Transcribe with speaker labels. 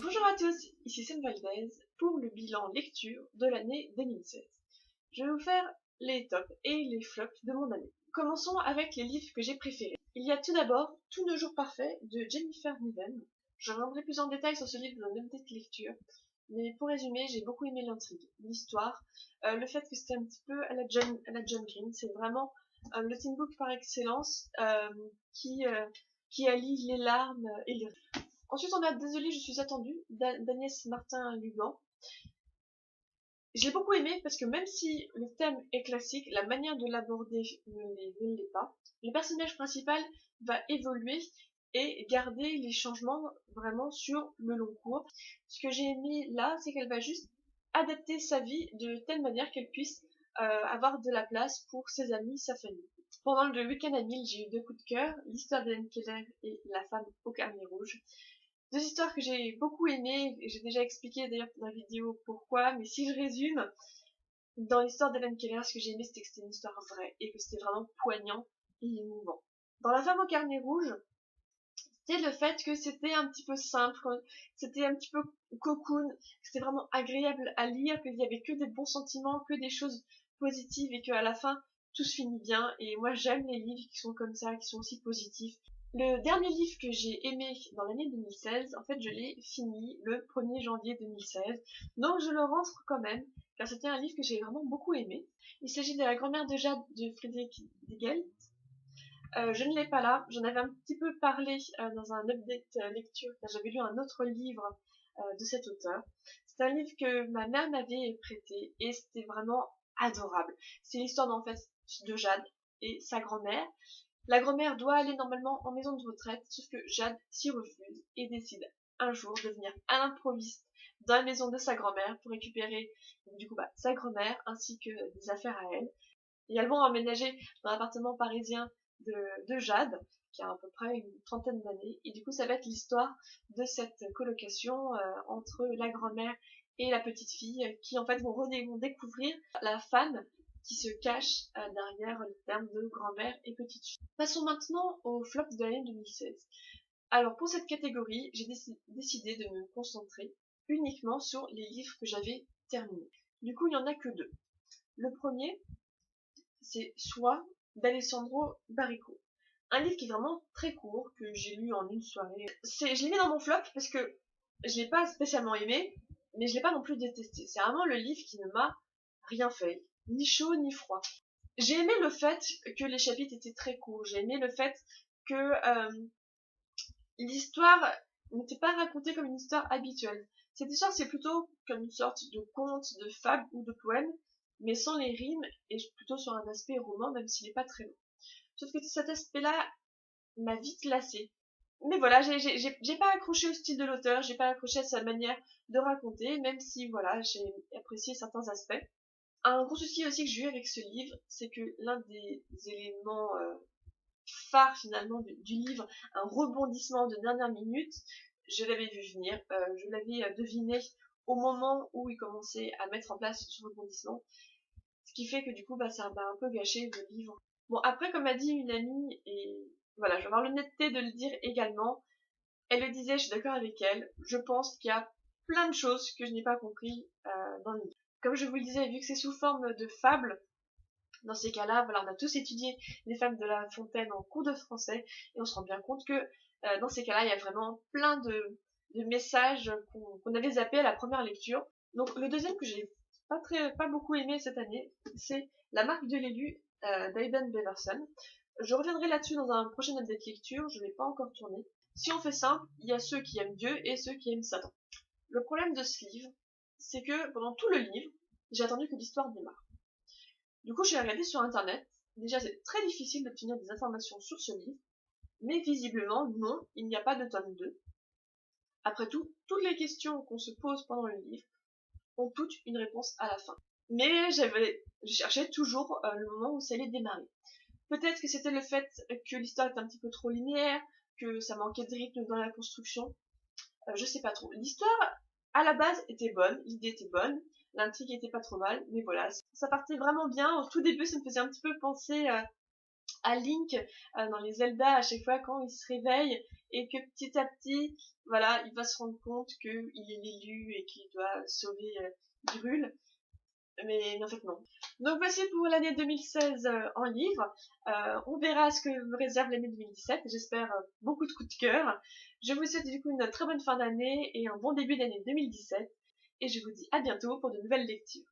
Speaker 1: Bonjour à tous, ici Sam Valdez pour le bilan lecture de l'année 2016. Je vais vous faire les tops et les flops de mon année. Commençons avec les livres que j'ai préférés. Il y a tout d'abord Tous nos jours parfaits de Jennifer Niven. Je reviendrai plus en détail sur ce livre dans une update lecture, mais pour résumer, j'ai beaucoup aimé l'intrigue, l'histoire, le fait que c'était un petit peu à la John Green. C'est vraiment le teen book par excellence qui allie les larmes et les rires. Ensuite, on a Désolée, je suis attendue d'Agnès Martin-Lugan. Je l'ai beaucoup aimé parce que même si le thème est classique, la manière de l'aborder ne l'est pas. Le personnage principal va évoluer et garder les changements vraiment sur le long cours. Ce que j'ai aimé là, c'est qu'elle va juste adapter sa vie de telle manière qu'elle puisse avoir de la place pour ses amis, sa famille. Pendant le week-end à Lille, j'ai eu deux coups de cœur, l'histoire d'Hélène Keller et La femme au carnet rouge. Deux histoires que j'ai beaucoup aimées, et j'ai déjà expliqué d'ailleurs dans la vidéo pourquoi, mais si je résume, dans l'histoire d'Hélène Keller, ce que j'ai aimé c'était que c'était une histoire vraie et que c'était vraiment poignant et émouvant. Dans La femme au carnet rouge, c'était le fait que c'était un petit peu simple, c'était un petit peu cocoon, c'était vraiment agréable à lire, qu'il y avait que des bons sentiments, que des choses positives et qu'à la fin tout se finit bien. Et moi j'aime les livres qui sont comme ça, qui sont aussi positifs. Le dernier livre que j'ai aimé dans l'année 2016, en fait je l'ai fini le 1er janvier 2016, donc je le rentre quand même, car c'était un livre que j'ai vraiment beaucoup aimé. Il s'agit de La grand-mère de Jade de Frédéric Degel. Je ne l'ai pas là, j'en avais un petit peu parlé dans un update lecture, car j'avais lu un autre livre de cet auteur. C'est un livre que ma mère m'avait prêté et c'était vraiment adorable. C'est l'histoire en fait de Jade et sa grand-mère. La grand-mère doit aller normalement en maison de retraite, sauf que Jade s'y refuse et décide un jour de venir à l'improviste dans la maison de sa grand-mère pour récupérer du coup sa grand-mère ainsi que des affaires à elle. Et elles vont emménager dans l'appartement parisien de Jade, qui a à peu près une trentaine d'années. Et du coup, ça va être l'histoire de cette colocation entre la grand-mère et la petite fille, qui en fait vont découvrir la femme qui se cache derrière le terme de grand-mère et petite fille. Passons maintenant au flop de l'année 2016. Alors pour cette catégorie, j'ai décidé de me concentrer uniquement sur les livres que j'avais terminés. Du coup, il n'y en a que deux. Le premier, c'est Soi d'Alessandro Baricco. Un livre qui est vraiment très court, que j'ai lu en une soirée. Je l'ai mis dans mon flop parce que je l'ai pas spécialement aimé, mais je l'ai pas non plus détesté. C'est vraiment le livre qui ne m'a rien fait, ni chaud ni froid. J'ai aimé le fait que les chapitres étaient très courts. J'ai aimé le fait que l'histoire n'était pas racontée comme une histoire habituelle. Cette histoire, c'est plutôt comme une sorte de conte, de fable ou de poème, mais sans les rimes et plutôt sur un aspect roman, même s'il n'est pas très long. Sauf que cet aspect-là m'a vite lassé. Mais voilà, j'ai pas accroché au style de l'auteur, j'ai pas accroché à sa manière de raconter, même si voilà, j'ai apprécié certains aspects. Un gros souci aussi que j'ai eu avec ce livre, c'est que l'un des éléments phare finalement du livre, un rebondissement de dernière minute, je l'avais vu venir, je l'avais deviné au moment où il commençait à mettre en place ce rebondissement, ce qui fait que du coup ça m'a un peu gâché le livre. Bon après comme a dit une amie, et voilà je vais avoir l'honnêteté de le dire également, elle le disait, je suis d'accord avec elle, je pense qu'il y a plein de choses que je n'ai pas compris dans le livre. Comme je vous le disais, vu que c'est sous forme de fable, dans ces cas-là, voilà, on a tous étudié les fables de La Fontaine en cours de français et on se rend bien compte que dans ces cas-là, il y a vraiment plein de messages qu'on avait zappés à la première lecture. Donc le deuxième que j'ai pas beaucoup aimé cette année, c'est La marque de l'élu d'Aidan Beverson. Je reviendrai là-dessus dans un prochain update lecture, je ne l'ai pas encore tourné. Si on fait simple, il y a ceux qui aiment Dieu et ceux qui aiment Satan. Le problème de ce livre, c'est que pendant tout le livre, j'ai attendu que l'histoire démarre. Du coup, j'ai regardé sur internet. Déjà, c'est très difficile d'obtenir des informations sur ce livre, mais visiblement, non, il n'y a pas de tome 2. Après tout, toutes les questions qu'on se pose pendant le livre ont toutes une réponse à la fin. Mais je cherchais toujours le moment où ça allait démarrer. Peut-être que c'était le fait que l'histoire était un petit peu trop linéaire, que ça manquait de rythme dans la construction. Je sais pas trop. L'histoire, à la base, était bonne, l'idée était bonne, l'intrigue était pas trop mal, mais voilà, ça partait vraiment bien. Au tout début, ça me faisait un petit peu penser à Link dans les Zelda à chaque fois quand il se réveille et que petit à petit, voilà, il va se rendre compte qu'il est l'élu et qu'il doit sauver Hyrule. Mais en fait non. Donc voici pour l'année 2016 en livre. On verra ce que me réserve l'année 2017. J'espère beaucoup de coups de cœur. Je vous souhaite du coup une très bonne fin d'année et un bon début d'année 2017. Et je vous dis à bientôt pour de nouvelles lectures.